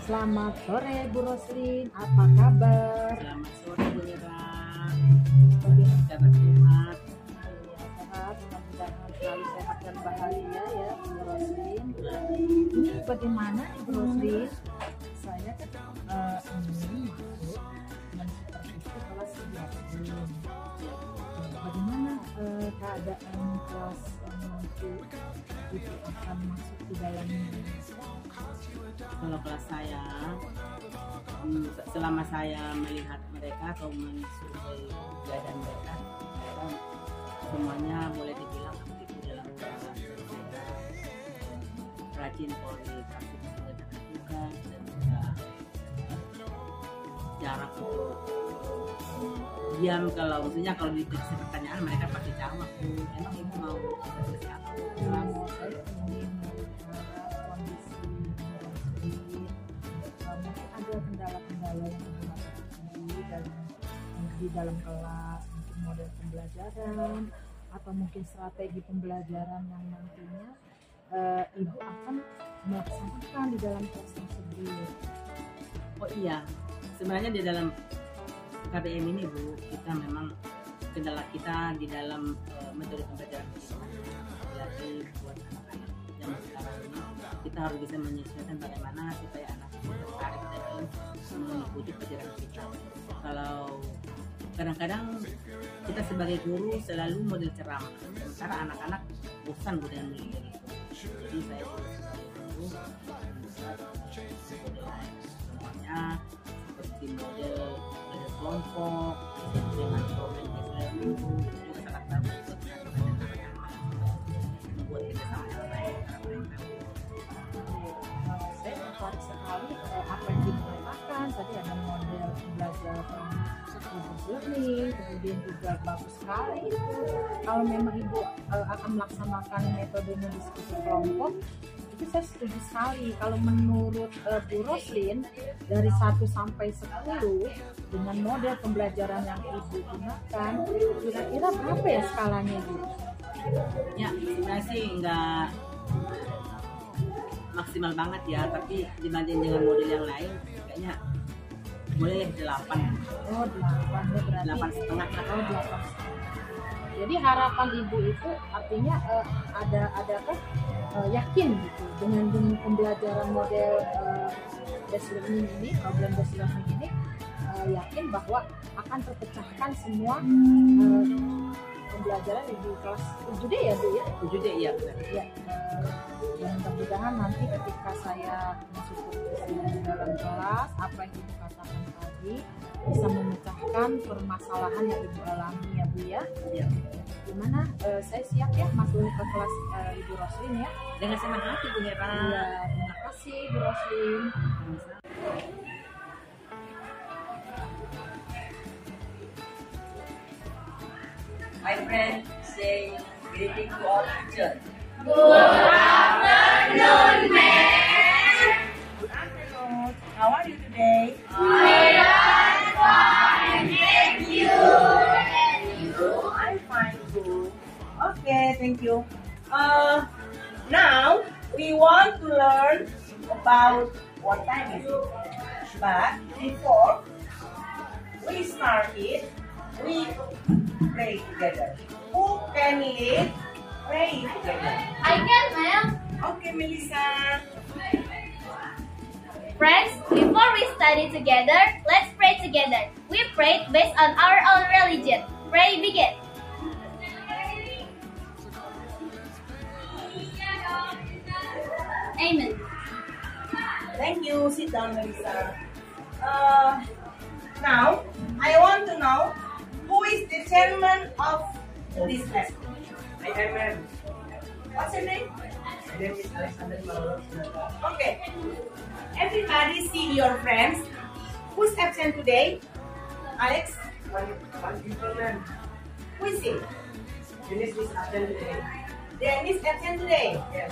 Selamat sore Bu Roslin, apa kabar? Selamat sore Bu Ira. Kabar sehat? Ya, sehat, mudah-mudahan selalu sehat dan bahagia ya Bu Roslin. Ini bagaimana nih Bu Roslin? Saya kan ingin masuk supervisi kelas 9. Bagaimana keadaan kelas nanti itu akan masuk di dalamnya? Kalau kelas saya, selama saya melihat mereka atau mensurvei keadaan mereka semuanya boleh dibilang aktif di dalam kelas. Rajin komunikasi dengan tugas dan juga jarak untuk diam. Kalau maksudnya kalau dikasih pertanyaan mereka pasti jawab. Emang ibu mau seperti apa? Saya ingin melihat kondisi mungkin ada kendala-kendala yang di dalam kelas, mungkin model pembelajaran atau mungkin strategi pembelajaran yang nantinya ibu akan melaksanakan di dalam kelas tersebut. Oh iya, sebenarnya di dalam KBM ini Bu, kita memang kendala kita di dalam metode pembelajaran kita. Jadi buat anak-anak yang sekarang ini kita harus bisa menyesuaikan bagaimana supaya anak itu tertarik dan mengikuti pelajaran kita. Kalau kadang-kadang kita sebagai guru selalu model ceramah, sementara anak-anak bosan dengan model itu. Jadi saya sebagai guru semuanya seperti model kelompok dengan program itu juga sangat bagus membuat kita sama yang baik. Saya tertarik sekali apa yang diperkatakan tadi, ada model pembelajaran learning, kemudian juga bagus sekali itu. Kalau memang ibu akan melaksanakan metode diskusi kelompok, itu saya setuju sekali. Kalau menurut Bu Roslin, dari 1 sampai 10 dengan model pembelajaran yang ibu gunakan, kira-kira berapa ya skalanya Bu? Ya, sebenarnya sih nggak maksimal banget ya, tapi dibanding dengan model yang lain kayaknya boleh 8. Oh 8 ya, berarti 8,5 lah. Oh 8. Jadi harapan ibu itu artinya ada apa? Yakin gitu dengan pembelajaran model based learning ini, problem based learning ini, yakin bahwa akan terpecahkan semua pembelajaran di kelas 7D ya Bu ya? 7D ya benar. Ya, dan mudah-mudahan nanti ketika saya masuk di dalam kelas, apa yang ibu katakan tadi bisa memecahkan permasalahan yang ibu alami ya Bu ya. Ya. Gimana? Saya siap ya masuk ke kelas Ibu Roslin ya. Dengan senang hati Bu Hera. Iya, terima kasih Bu Roslin. My friend, say greeting to all teachers. Good afternoon, ma'am. Good afternoon. How are you today? We are fine, thank you. And you? I'm fine too. Okay, thank you. Now we want to learn about what time is it. But before we start it, we pray together. Who can lead pray together? I can, ma'am. Okay, Melissa. Friends, before we study together, let's pray together. We pray based on our own religion. Pray begin. Amen. Thank you. Sit down, Melissa. Now, I want to know who is the chairman of this lesson. I am. What's your name? My name is Alexander Mauro. Okay. Everybody see your friends. Who's absent today? Alex? One people, ma'am. Who is he? Dennis is absent today. Dennis absent today? Yes.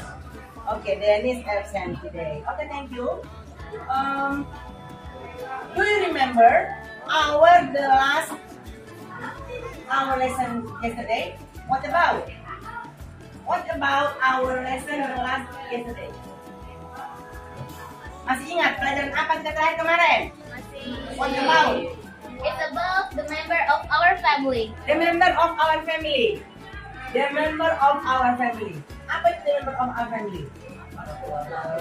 Okay, Dennis absent today. Okay, thank you. Do you remember our lesson yesterday? What about? What about our lesson last yesterday? Masih ingat pelajaran apa kita terakhir kemarin? What about? It's about the member of our family. The member of our family. The member of our family. Apa itu the member of our family?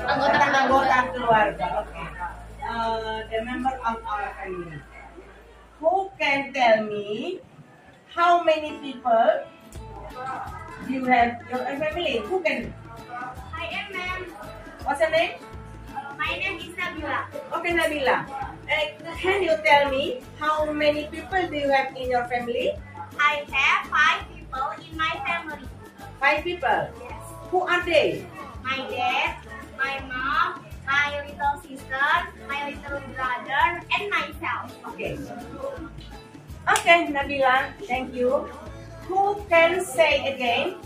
Anggota keluarga. Okay. The member of our family. Who can tell me how many people you have your family? Who can? I am ma'am. What's your name? My name is Nabila. Okay, Nabila. Can you tell me how many people do you have in your family? I have 5 people in my family. 5 people. Yes. Who are they? My dad, my mom, my little sister, my little brother, and myself. Okay. Okay, Nabila. Thank you. Who can say again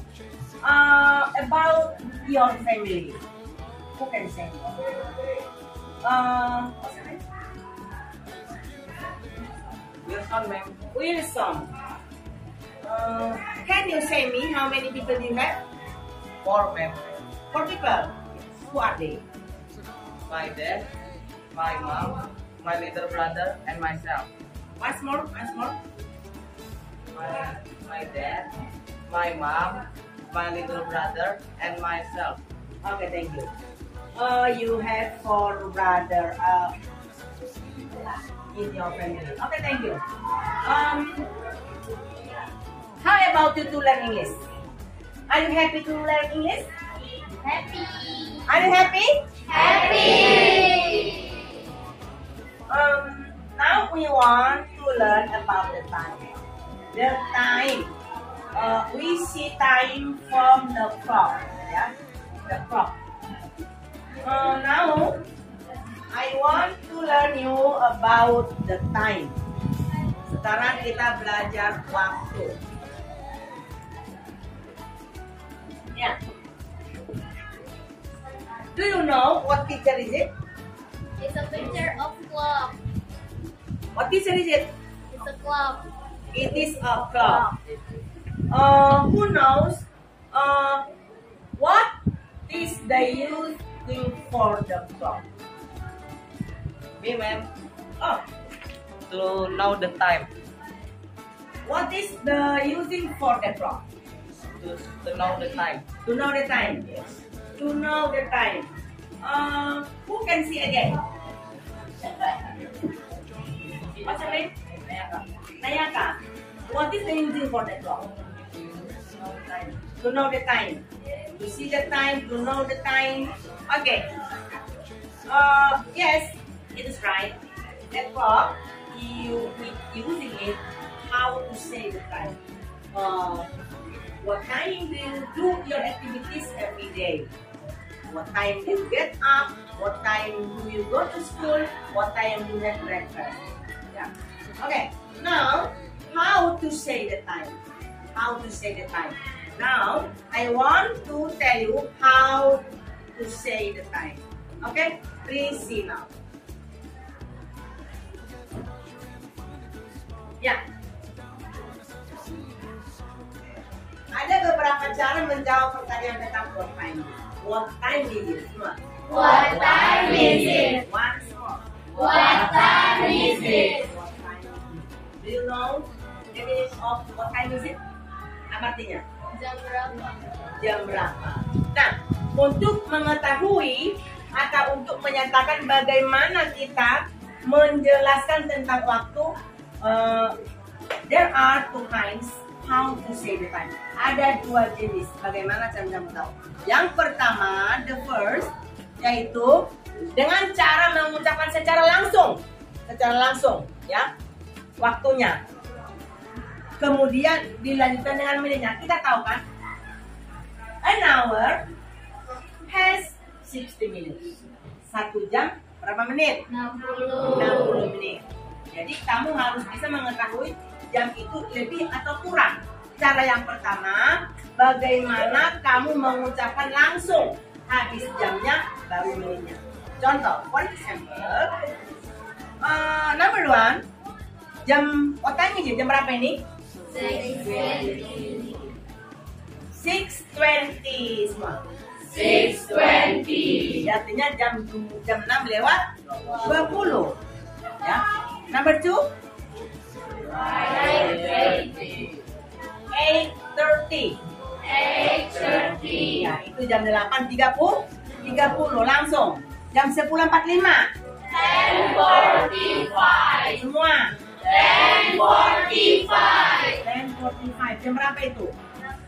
about your family? Who can say? What's your name? Wilson, ma'am. Wilson. Can you say me how many people do you have? 4, ma'am. 4 people. Who are they? My dad, my mom, my little brother, and myself. Once more. Once more. My dad, my mom, my little brother, and myself. Okay, thank you. You have 4 brother in your family. Okay, thank you. How about you to learn English? Are you happy to learn English? Happy. Are you happy? Happy. Now we want to learn about the time. The time. We see time from the clock. Yeah, the clock. Now I want to learn you about the time. Sekarang kita belajar waktu. Yeah. Do you know what picture is it? It's a picture of clock. What picture is it? It's a clock. It is a clock. Who knows what is the using for the clock? Me, ma'am. Oh, To know the time. what is the using for the clock? To know the time. To know the time. Yes. To know the time. Who can see again? What's your name? Nayaka. What is the using for the clock? To know the time. To see the time. To know the time. Okay. Yes, it is right. The clock, you using it. How to say the time? What time do you do your activities every day? What time do you get up? What time do you go to school? What time do you have breakfast? Yeah. Okay. Now, how to say the time? How to say the time? Now, I want to tell you how to say the time. Okay? Please see now. Ya. Ada beberapa cara menjawab pertanyaan tentang what time. What time is it? Semua. What time is it? Once more. What time is it? What time is it? Do you know the meaning of what time is it? Apa artinya? Jam berapa? Jam berapa? Nah, untuk mengetahui atau untuk menyatakan bagaimana kita menjelaskan tentang waktu, there are 2 kinds how to say the time. Ada 2 jenis. Bagaimana cara tahu? Yang pertama, the first, yaitu dengan cara mengucapkan secara langsung, ya, waktunya. Kemudian dilanjutkan dengan menitnya. Kita tahu kan, an hour has 60 minutes. 1 jam berapa menit? 60 menit. Jadi kamu harus bisa mengetahui jam itu lebih atau kurang. Cara yang pertama, bagaimana kamu mengucapkan langsung, habis jamnya baru menitnya. Contoh, for example, number 1, jam what time is it? Jam berapa ini? 6:20. 6:20 semua. 6:20. Artinya jam 6 lewat 20. Ya. Number 2. 8:30. 8:30. Ya, itu jam 8:30 langsung. Jam 10:45. 10:45. Semua. 10:45. 10:45. Jam berapa itu?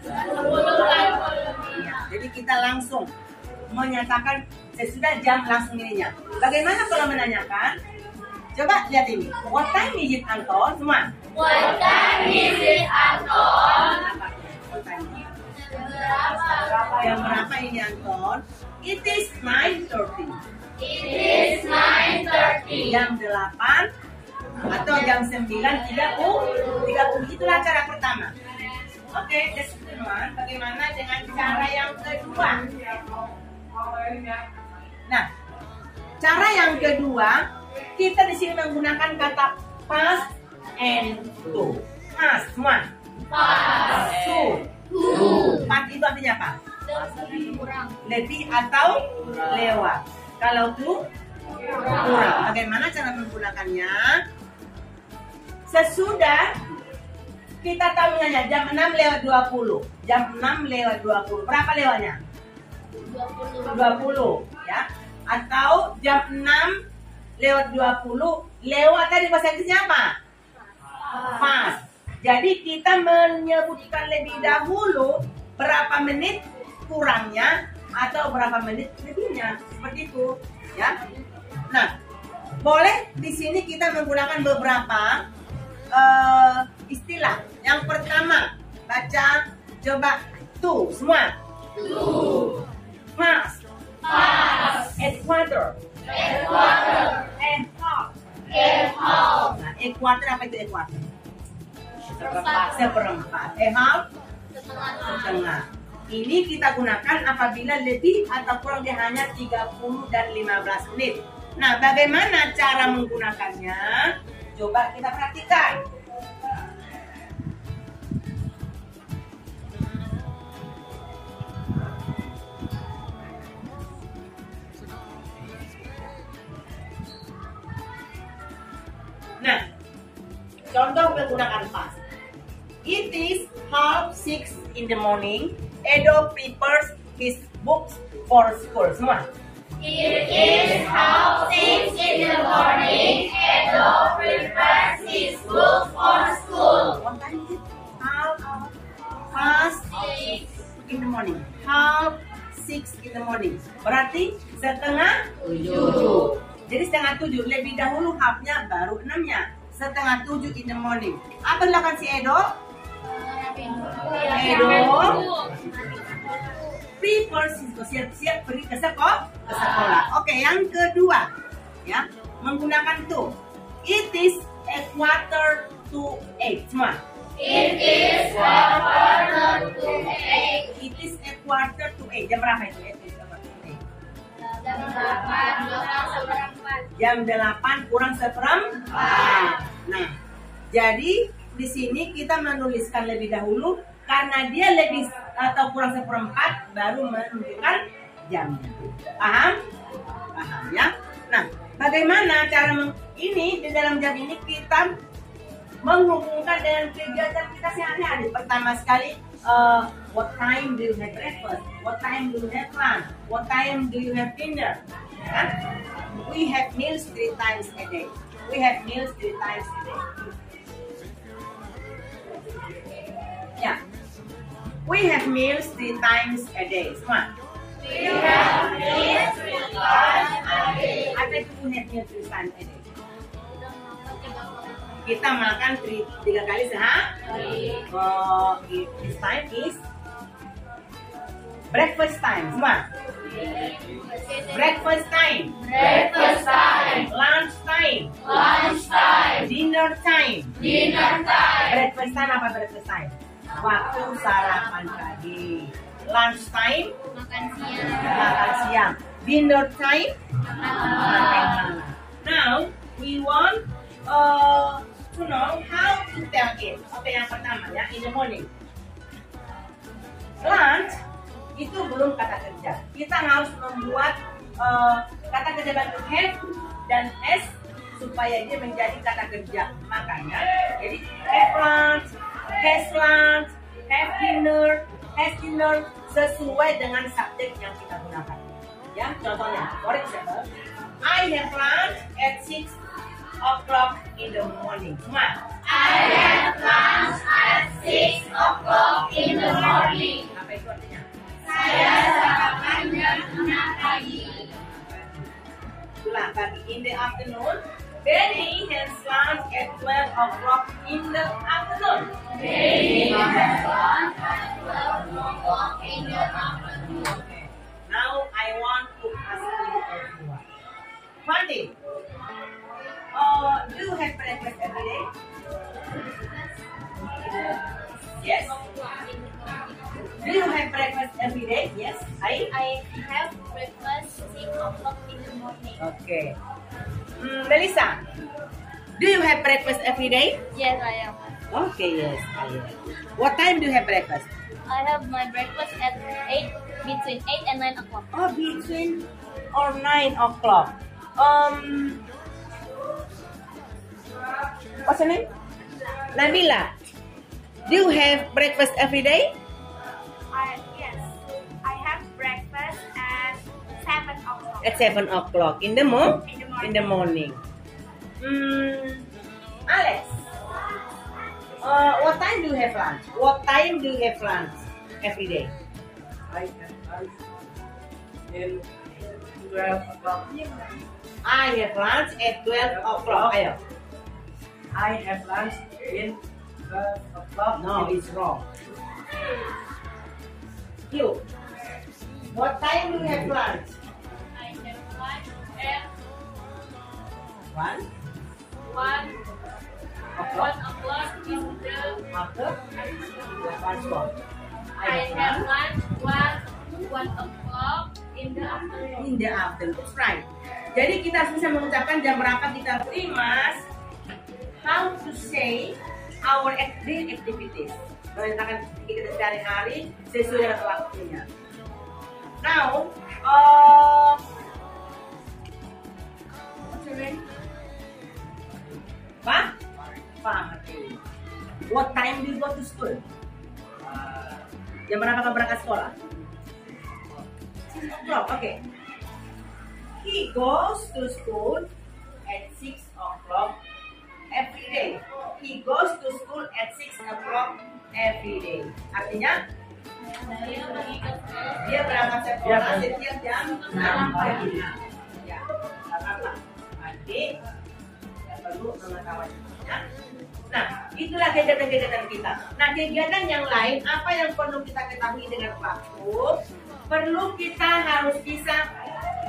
10:45. Ya, jadi kita langsung menyatakan sesudah jam langsung ininya. Bagaimana kalau menanyakan? Coba lihat ini. What time is it, Anton? Semua. What time is it, Anton? What time is it? Jam berapa ini, Anton? It is 9:30. It is 9:30. Jam 8 atau jam 9:30. Itulah cara pertama. Oke, the second one. Bagaimana dengan cara yang kedua? Nah, cara yang kedua, kita di sini menggunakan kata past and to. Past, semua. Past. To. Past itu artinya apa? Lebih atau lewat. Kalau to, kurang. Bagaimana cara menggunakannya? Sesudah kita tahu nanya jam 6:20. Jam 6:20. Berapa lewatnya? 20. Ya. Atau jam 6:20. Lewat tadi bahasa Inggrisnya apa? Past. Jadi kita menyebutkan lebih dahulu berapa menit kurangnya atau berapa menit lebihnya. Seperti itu, ya. Nah, boleh di sini kita menggunakan beberapa istilah. Yang pertama, baca coba to semua. To. Past. Past. Equator. Equator. Half. Half. Nah, equator apa itu equator? Seperempat. Seperempat. Half. Setengah. Ini kita gunakan apabila lebih atau kurang dia hanya 30 dan 15 menit. Nah, bagaimana cara menggunakannya? Coba kita perhatikan. Nah, contoh menggunakan past. It is 5:30 in the morning. Edo prepares his books for school. Semua. It is 6:30 in the morning. Edo prepares his book for school. What time is it? 6:30 in the morning. 6:30 in the morning. Berarti setengah 7. Jadi setengah 7. Lebih dahulu halfnya baru 6-nya. Setengah 7 in the morning. Apa dilakukan si Edo? Prepares, siap-siap pergi ke sekolah. Oke, yang kedua, ya, menggunakan to. It is 7:45. Semua. It is 7:45. It is 7:45. Jam berapa itu? Jam 8 kurang seperempat. Nah, jadi di sini kita menuliskan lebih dahulu karena dia lebih atau kurang seperempat baru menunjukkan jamnya. Paham? Paham ya? Nah, bagaimana cara ini di dalam jam ini kita menghubungkan dengan kegiatan kita sehari-hari. Pertama sekali, what time do you have breakfast? What time do you have lunch? What time do you have dinner? Ya? We have meals 3 times a day. We have meals 3 times a day. Ya. We have meals 3 times a day. Semua. We have meals 3 times a day. Apa itu we have meals 3 times a day? Kita makan 3 kali sehari. This time is breakfast time. Semua. Breakfast time. Breakfast time. Lunch time. Lunch time. Dinner time. Dinner time. Breakfast time apa breakfast time? Waktu sarapan pagi. Lunch time. Makan siang. Makan siang. Dinner time. Makan malam. Now we want to know how to tell it. Oke, yang pertama ya, in the morning. Lunch itu belum kata kerja. kita harus membuat kata kerja bantu have dan s supaya dia menjadi kata kerja. Makanya jadi have lunch, has lunch, have dinner, has dinner sesuai dengan subjek yang kita gunakan. Ya, contohnya, for example, I have lunch at 6 o'clock in the morning. Semua. I have lunch at 6 o'clock in the morning. Apa itu artinya? Saya sarapan jam 6 pagi. Itulah pagi. In the afternoon, Benny has lunch at 12 o'clock in the afternoon. Benny has lunch at 12 o'clock in the afternoon. Okay. Now I want to ask you everyone. Fandi, do you have breakfast every day? Yes. Do you have breakfast every day? Yes. I have breakfast 6 o'clock in the morning. Okay. Melissa, do you have breakfast every day? Yes, I am. Okay, yes, I am. What time do you have breakfast? I have my breakfast at 8, between 8 and 9 o'clock. Oh, between or 9 o'clock. What's your name? Nabila. Do you have breakfast every day? Yes, I have breakfast at 7 o'clock. At 7 o'clock in the morning. Alex. What time do you have lunch? What time do you have lunch every day? I have lunch in 12 o'clock. I have lunch at 12 o'clock. Ayo. I have lunch in 12 o'clock. No, it's wrong. You. What time do you have lunch? I have lunch at 1 1 o'clock in the after lunch. I have lunch 1 o'clock in the afternoon. In the afternoon, that's right. Jadi kita harus bisa mengucapkan jam berapa kita Mas, how to say our daily activities. Menceritakan kita sehari-hari sesuai dengan waktunya. Now, what's your name? Fahri. What time do you go to school? Jam berapa kamu berangkat sekolah? 6 o'clock, okay. He goes to school at 6 o'clock every day. He goes to school at 6 o'clock every day. Artinya, dia berangkat sekolah setiap jam 6 pagi. Ya, apa? Adik, perlu mengetahuinya. Nah, itulah kegiatan-kegiatan kita. Nah, kegiatan yang lain, apa yang perlu kita ketahui dengan waktu? Perlu kita harus bisa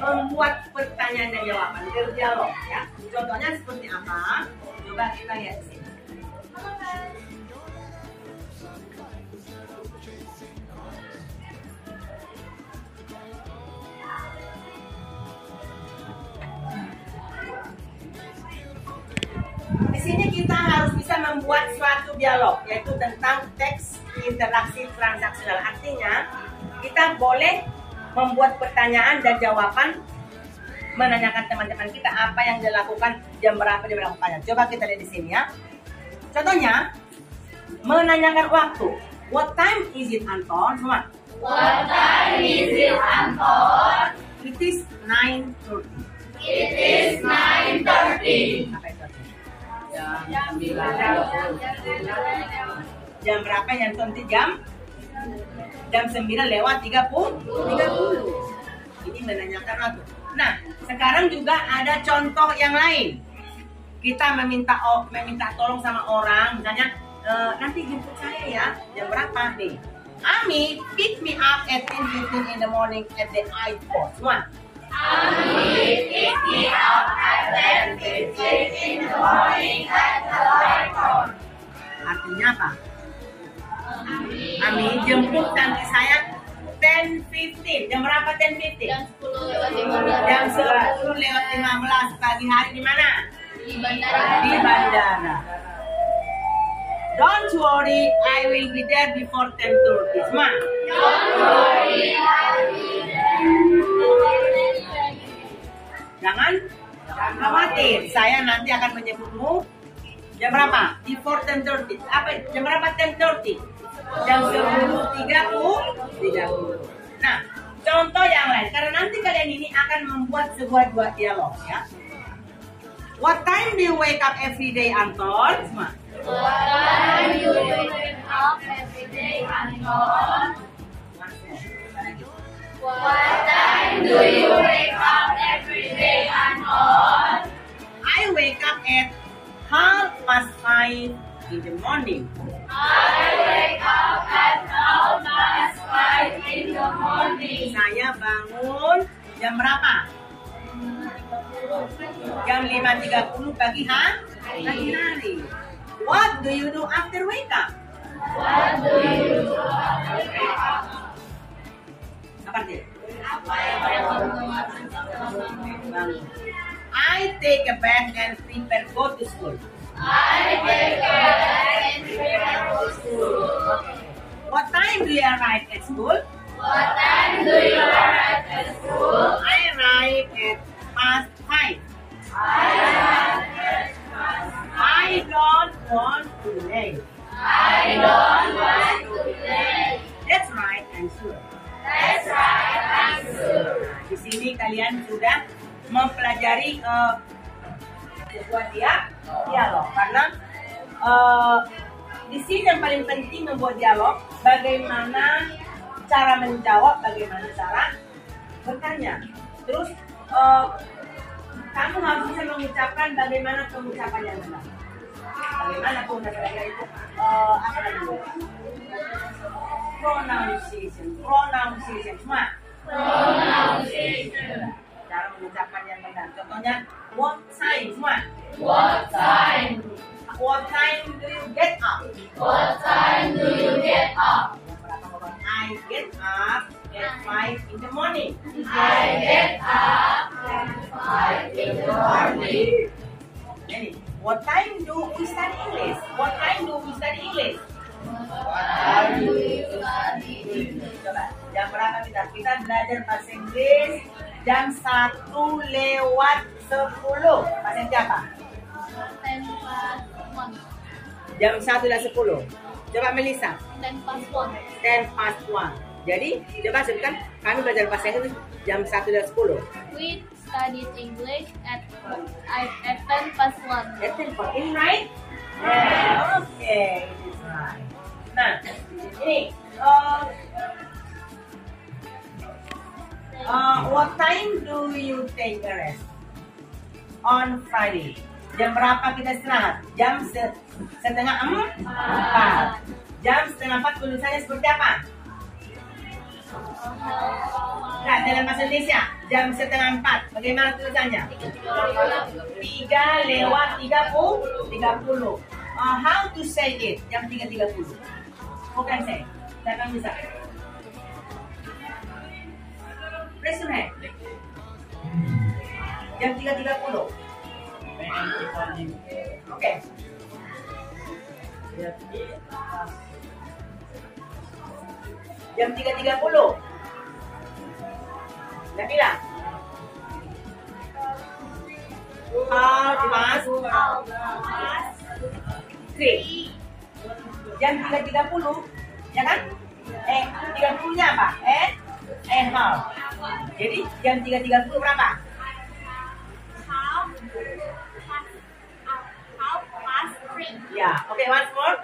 membuat pertanyaan dan jawaban, berdialog ya. Contohnya seperti apa? Coba kita lihat di sini. Di sini kita harus bisa membuat suatu dialog, yaitu tentang teks interaksi transaksional. Artinya, kita boleh membuat pertanyaan dan jawaban, menanyakan teman-teman kita apa yang dilakukan, jam berapa dia melakukannya. Coba kita lihat di sini ya. Contohnya, menanyakan waktu. What time is it, Anton? Semua. What time is it, Anton? It is 9:30. It is 9:30. Apa itu artinya? Jam 9. Jam berapa yang nanti jam 9 lewat 30. Ini menanyakan waktu. Nah, sekarang juga ada contoh yang lain. Kita meminta tolong sama orang, misalnya nanti jemput saya ya, jam berapa nih? Ami, pick me up at 10:15 in the morning at the airport. Semua. Ami, pick me up at 10:15 in the morning at the airport. Artinya apa? Ami jemput nanti saya 10:15. Jam berapa 10:15? Jam 10 lewat 15. Jam 10 lewat 15 pagi hari di mana? Di bandara. Di bandara. Don't worry, I will be there before 10:30. Semua. Don't worry, I'll be there Jangan khawatir, saya nanti akan menyebutmu jam berapa? Before 10:30. Apa? Jam berapa 10:30? Jam 10:30. Nah, contoh yang lain. Karena nanti kalian ini akan membuat sebuah dialog ya. What time do you wake up every day, Anton? Semua. What time do you wake up every day, Anton? What time do you wake up every day, Anton? I wake up at 5:30 in the morning. I wake up at 5:30 in the morning. Saya bangun jam berapa? Jam 5:30 pagi hari. What do you do after wake up? What do you do after wake up? Apa dia? I take a bath and prepare go to school. I take a bath and prepare for school. What time do you arrive at school? What time do you arrive at school? I arrive at 5:30. I don't want to late. I don't want to play. That's right, I'm sure. That's right, I'm sure. Di sini kalian sudah mempelajari sebuah dialog karena di sini yang paling penting membuat dialog bagaimana cara menjawab, bagaimana cara bertanya. Terus kamu harus bisa mengucapkan bagaimana pengucapan yang benar. Bagaimana pengucapan itu apa namanya? Pronunciation semua. Pronunciation. Cara mengucapkan yang benar. Contohnya what time semua. What time? What time do you get up? What time do you get up? I get up at 5 in the morning. I get up at 5 in the morning. Jadi, what time do we study English? What time do we study English? What time do you study English? Coba, jam berapa kita belajar bahasa Inggris? Jam 1:10. Bahasa siapa? 10:01. Jam 1:10. Coba Melissa. 10:01. 10:01. Jadi, coba sebutkan kami belajar bahasa Inggris jam 1:10. We studied English at 10:01. That's important, right? Yeah. Okay, it is right. Nah, ini what time do you take a rest on Friday? Jam berapa kita istirahat? Jam 3:30. Jam 3:30 tulisannya seperti apa? Nah, dalam bahasa Indonesia jam 3:30. Bagaimana tulisannya? 3:30. How to say it? Jam 3:30. Bukan saya. Siapa yang bisa? Raise your hand. Jam 3:30. Oke. Jam 3:30. Dah bilang? Half past 3. Jam 3:30, ya kan? 30-nya apa? Half. Jadi jam 3:30 berapa? Half past 3. Ya, oke, once more.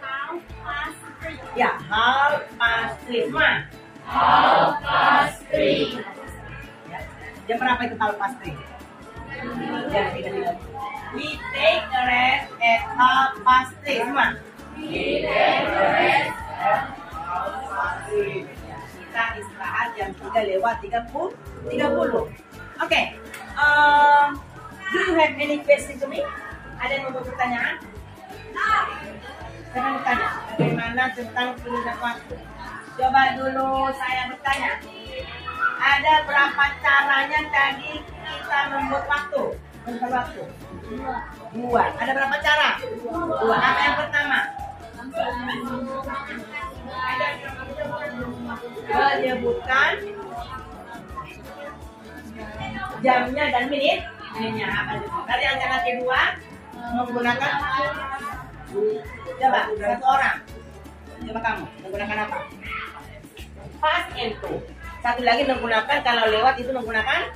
Half past 3. Ya, half past 3 semua. Half past 3. Ya. Jam berapa itu half past 3? Jam 3:30. We take a rest at half past 3 semua. We take a rest at half past 3. Ya, kita istirahat jam 3:30. Oke. Do you have any question to me? Ada yang mau bertanyaan? Saya bertanya, bagaimana tentang pengguna waktu? Coba dulu saya bertanya. Ada berapa caranya tadi kita membuat waktu? Dua. Ada berapa cara? Dua. Apa yang pertama? Menyebutkan jamnya dan minitnya. Dari angka kedua menggunakan coba satu orang. Coba kamu menggunakan apa? Past and to. Satu lagi menggunakan kalau lewat itu menggunakan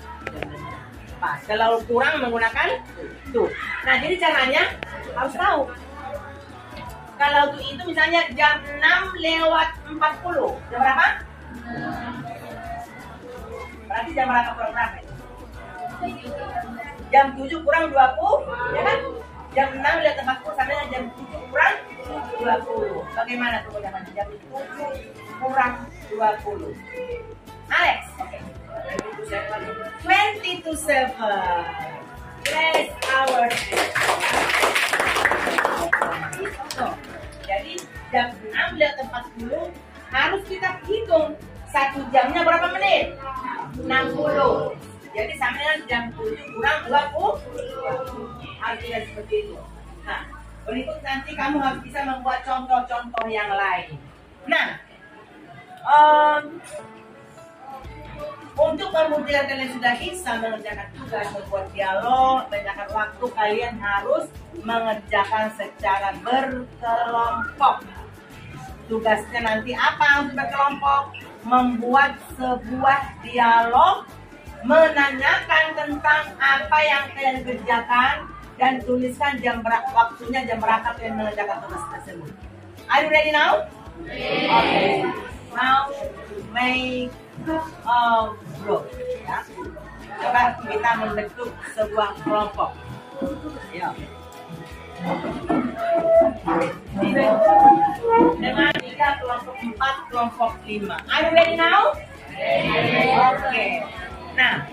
past. Kalau kurang menggunakan to. Nah, jadi caranya harus tahu. Kalau to itu misalnya jam 6:40. Jam berapa? Berarti jam berapa kurang berapa? Jam 7 kurang 20, ya kan? Jam 6:40 sampai dengan jam 7 kurang 20. Bagaimana tuh jawabannya? Jam 7 kurang 20. Alex, oke. 20 to 7. Press our jadi jam 6:40 harus kita hitung 1 jamnya berapa menit? 60. Jadi sama dengan jam 7 kurang 20. Harus tidak seperti itu. Nah, berikut nanti kamu harus bisa membuat contoh-contoh yang lain. Nah, untuk membuktikan kalian sudah bisa mengerjakan tugas, membuat dialog, mengerjakan waktu, kalian harus mengerjakan secara berkelompok. Tugasnya nanti apa untuk berkelompok? Membuat sebuah dialog, menanyakan tentang apa yang kalian kerjakan, dan tuliskan waktunya jam berapa kalian mengerjakan tugas tersebut. Are you ready now? Okay. Now make group. Ya. Coba kita membentuk sebuah kelompok. Ya. Dengan 3 kelompok 4 kelompok 5. Are you ready now? Okay. Nah,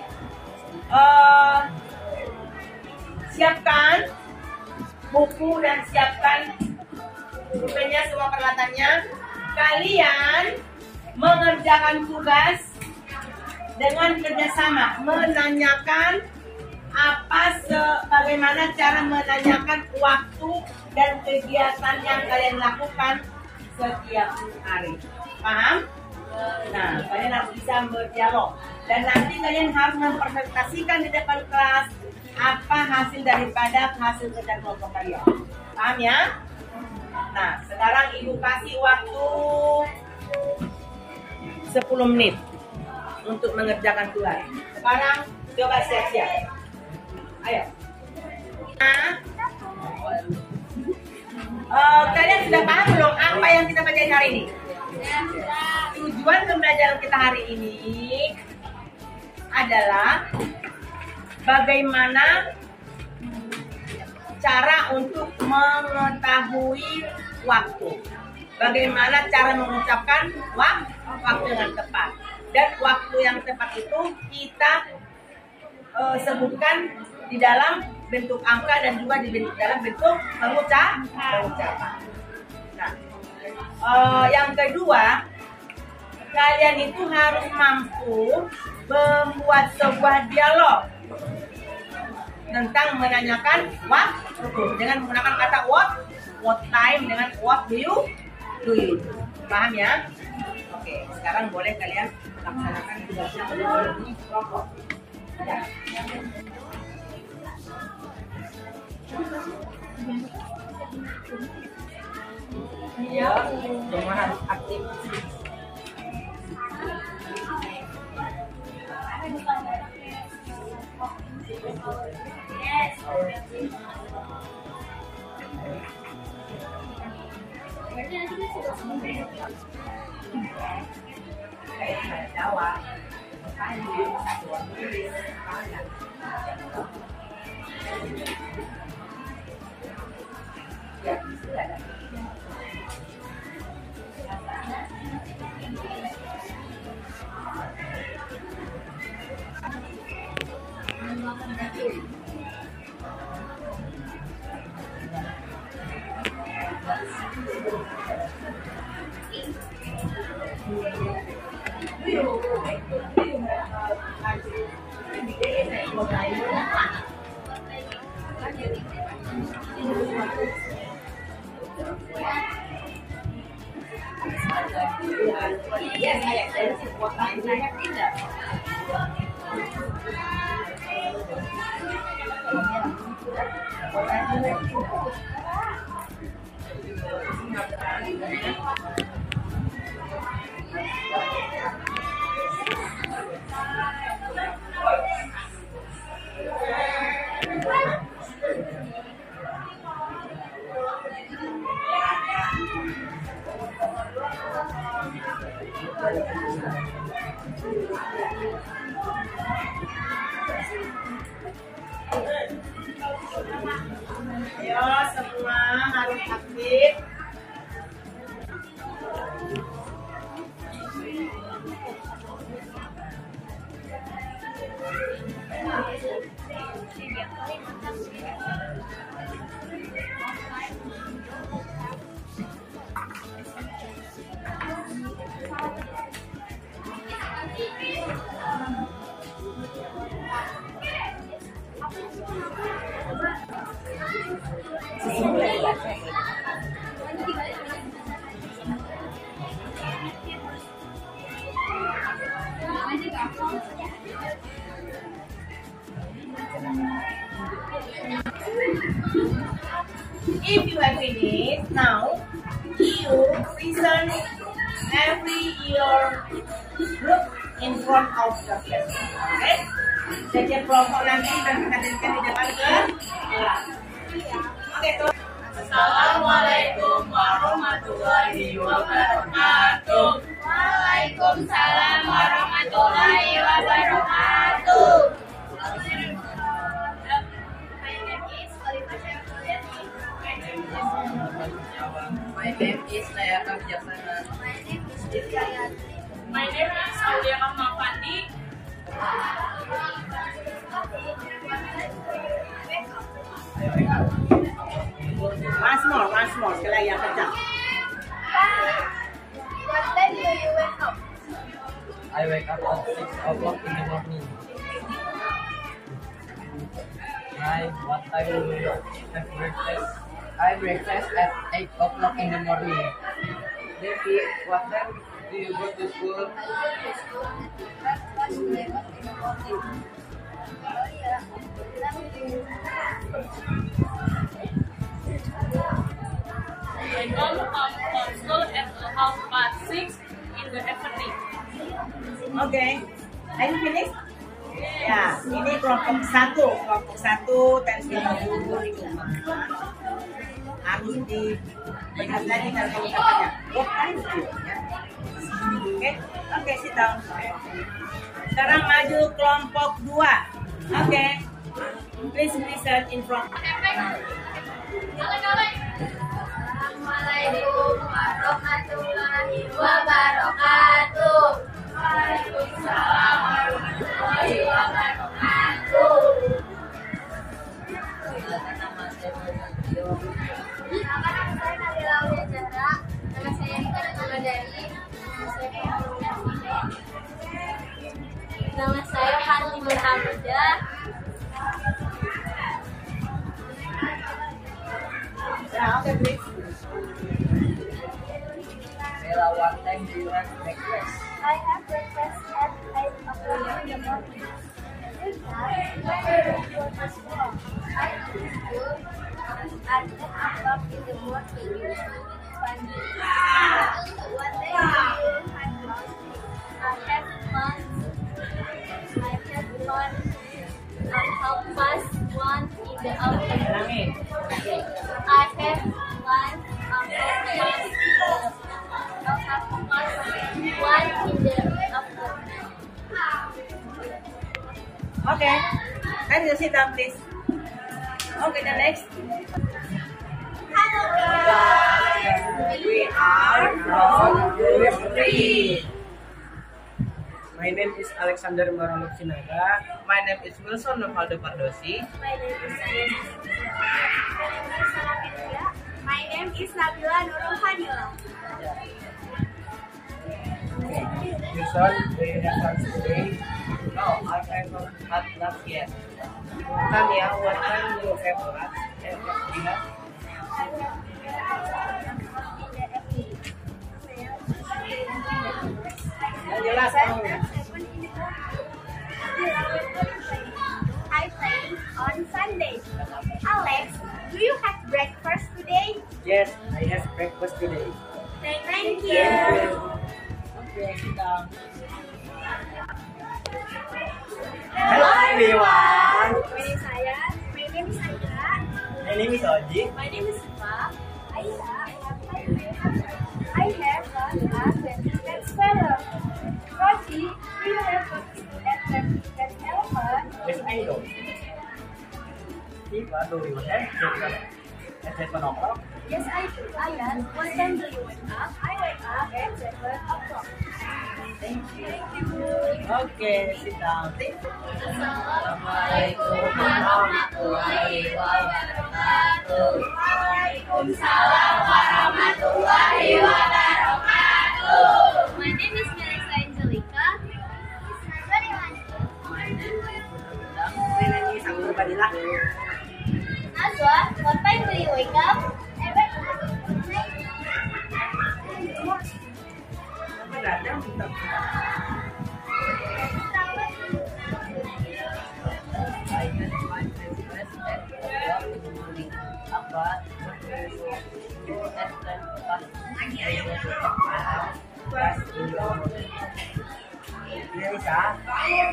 siapkan buku dan siapkan bukunya, semua peralatannya. Kalian mengerjakan tugas dengan kerjasama, menanyakan bagaimana cara menanyakan waktu dan kegiatan yang kalian lakukan setiap hari. Paham? Nah, kalian harus bisa berdialog. Dan nanti kalian harus mempresentasikan di depan kelas apa hasil daripada hasil kerja kelompok kalian. Paham ya? Nah, sekarang Ibu kasih waktu 10 menit untuk mengerjakan tugas. Sekarang coba siap-siap. Ayo. Kalian sudah paham belum apa yang kita pelajari hari ini? Tujuan pembelajaran kita hari ini adalah bagaimana cara untuk mengetahui waktu. Bagaimana cara mengucapkan waktu dengan tepat. Dan waktu yang tepat itu kita sebutkan di dalam bentuk angka dan juga dalam bentuk pengucapan. Nah, yang kedua, kalian itu harus mampu membuat sebuah dialog tentang menanyakan waktu dengan menggunakan kata what time dengan what do you do. Paham ya? Oke, sekarang boleh kalian laksanakan tugasnya di kelompok. Ya. Ya, semua harus aktif. Ayo semua harus aktif. If you have finished, now you listen every your group in front of the class. Okay? Jadi kelompok nanti dan kita jadikan di depan ke kelas. Oke, tuh. Assalamualaikum warahmatullahi wabarakatuh. Waalaikumsalam warahmatullahi wabarakatuh. My name is Nayaka Bijaksana. My name is Aulia Kamafandi. Once more, sekali lagi yang kencang. What time do you wake up? I wake up at 6 o'clock in the morning. What time do you have breakfast? I breakfast at 8 o'clock in the morning. Devi, what time do you go to school? I come from school at 6:30 in the evening. Oke, are you finished? Ya, ini kelompok satu tes 50 di rumah. Harus dibahas lagi kalau kamu katanya. What time do you? Oke, sit down. Sekarang maju kelompok 2. Oke. Please listen in front. Assalamualaikum warahmatullahi wabarakatuh. Waalaikumsalam warahmatullahi wabarakatuh. Nama saya Nabila Wijara. Nama saya Rika Dari. Nama saya Fatimah Hamidah. Okay, please. Bella, what time do you have breakfast? I have breakfast at 8 o'clock in the morning. When do you go to school? I go to school at 8 o'clock in the morning. What day do you have lunch? I have lunch at 1:30 in the afternoon. I have lunch Okay. Can you sit down, please? Okay, the next. Hello guys. We are from Group 3. My name is Alexander Maranuk Sinaga. My name is Wilson Novaldo Pardosi. My name is Salametia. My name is Nabila Nurul Fadila. Wilson, do you have lunch today? No, I haven't had lunch yet. Tanya, what time do you have lunch? Dinner? Jelas, I Yes, I have breakfast today. Thank you. Oke, kita. Hello everyone. My name is Aya. My name is Aida. My name is Oji. My name is Siva. Aida. I have a cat sparrow. Rosie, do you have cat elephant? Yes, I know. Siva, do you have breakfast at 7 o'clock? Yes, I do. Ayan, what time do you wake up? I wake up at 7 o'clock. Thank you. Oke, sit down. Assalamualaikum warahmatullahi wabarakatuh. Waalaikumsalam warahmatullahi wabarakatuh. My name is Melissa Angelica. My name is Anggur Badila. Nazwa, what time do you wake up? I wake up at 9. Apa datang kita? I had my breakfast at 4 in the morning. Apa? You at 10 o'clock. I was class in the morning. Melissa,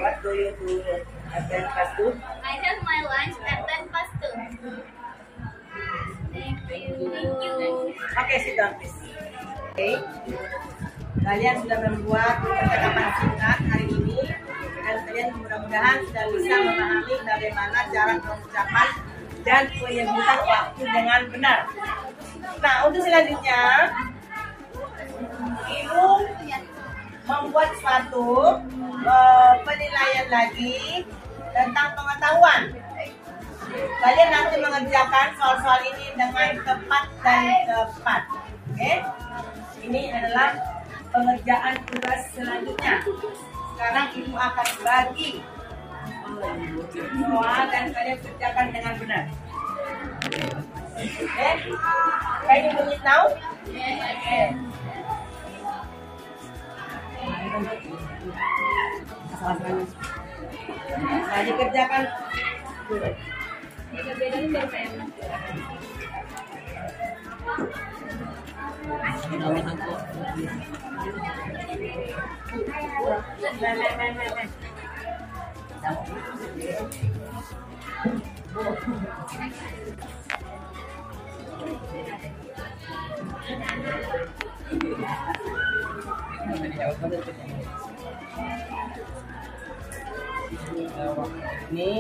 what do you do at 10 past 2? I have my lunch at 10 past 2. Thank you. Oke, sit down please. Oke. Kalian sudah membuat percakapan singkat hari ini dan kalian mudah-mudahan sudah bisa memahami bagaimana cara pengucapan dan penyebutan waktu dengan benar. Nah, untuk selanjutnya Ibu membuat suatu penilaian lagi tentang pengetahuan. Kalian nanti mengerjakan soal-soal ini dengan tepat dan tepat. Oke? Ini adalah pengerjaan tugas selanjutnya. Sekarang Ibu akan bagi soal dan kalian kerjakan dengan benar. Oke? Can you do it now? Yes. Nah, dikerjakan dulu. Ini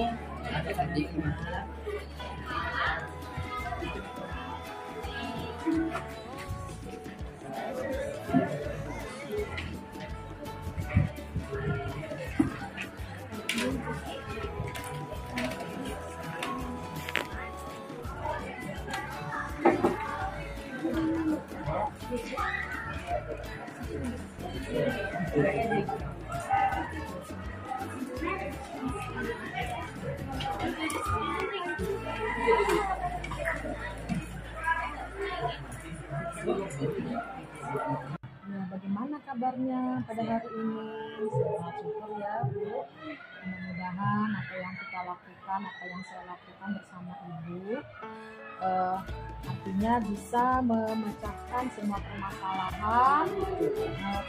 Ya, bagaimana kabarnya pada hari ini? Sangat syukur ya, Bu. Mudah-mudahan apa yang kita lakukan, apa yang saya lakukan bersama Ibu, artinya bisa memecahkan semua permasalahan.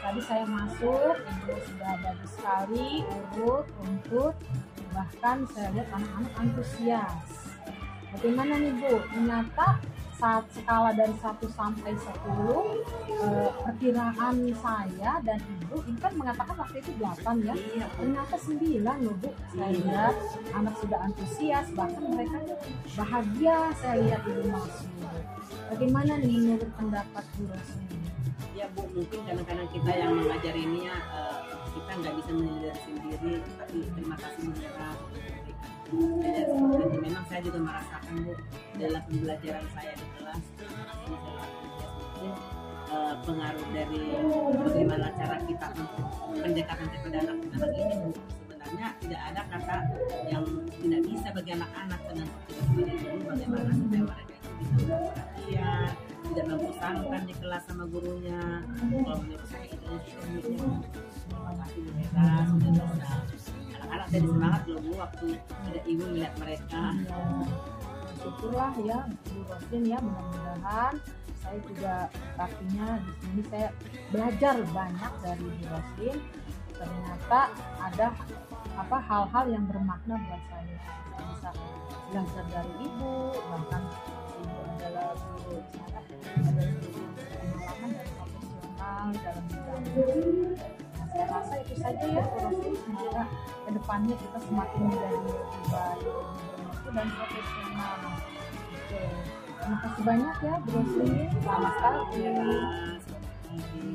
Tadi saya masuk, Ibu sudah bagus sekali, urut, runtut, bahkan saya lihat anak-anak antusias. Bagaimana nih Bu? Ternyata saat skala dari 1 sampai 10, perkiraan saya dan Ibu, Ibu kan mengatakan waktu itu 8 ya, ternyata 9 loh Bu. Saya lihat anak sudah antusias, bahkan mereka bahagia saya lihat Ibu masuk. Bagaimana nih menurut pendapat Bu Rosmi? ya Bu, mungkin kadang-kadang kita yang mengajar ini ya kita nggak bisa menilai sendiri, tapi terima kasih menyerah. Dan seperti itu memang saya juga merasakan Bu dalam pembelajaran saya di kelas ini saya lakukan pengaruh dari bagaimana cara kita untuk pendekatan kepada anak-anak ini Bu. Sebenarnya tidak ada kata yang tidak bisa bagi anak-anak, dengan kita sendiri dulu bagaimana supaya mereka itu bisa perhatian, tidak membosankan di kelas sama gurunya. Kalau menurut saya itu terima kasih mereka sudah bisa. Anak-anak jadi semangat loh Bu waktu ada Ibu melihat mereka. syukurlah ya Bu Roslin ya, mudah-mudahan saya juga artinya di sini saya belajar banyak dari Bu Roslin. Ternyata ada hal-hal yang bermakna buat saya. Saya bisa belajar dari ibu, bahkan ibu adalah guru saya adalah guru pengalaman dan profesional dalam bidang. Nah, saya rasa itu saja ya Bu Roslin. Semoga kedepannya kita semakin menjadi lebih baik, bermutu dan profesional. Oke. Terima kasih banyak ya Bu Roslin. Selamat pagi. Selamat pagi.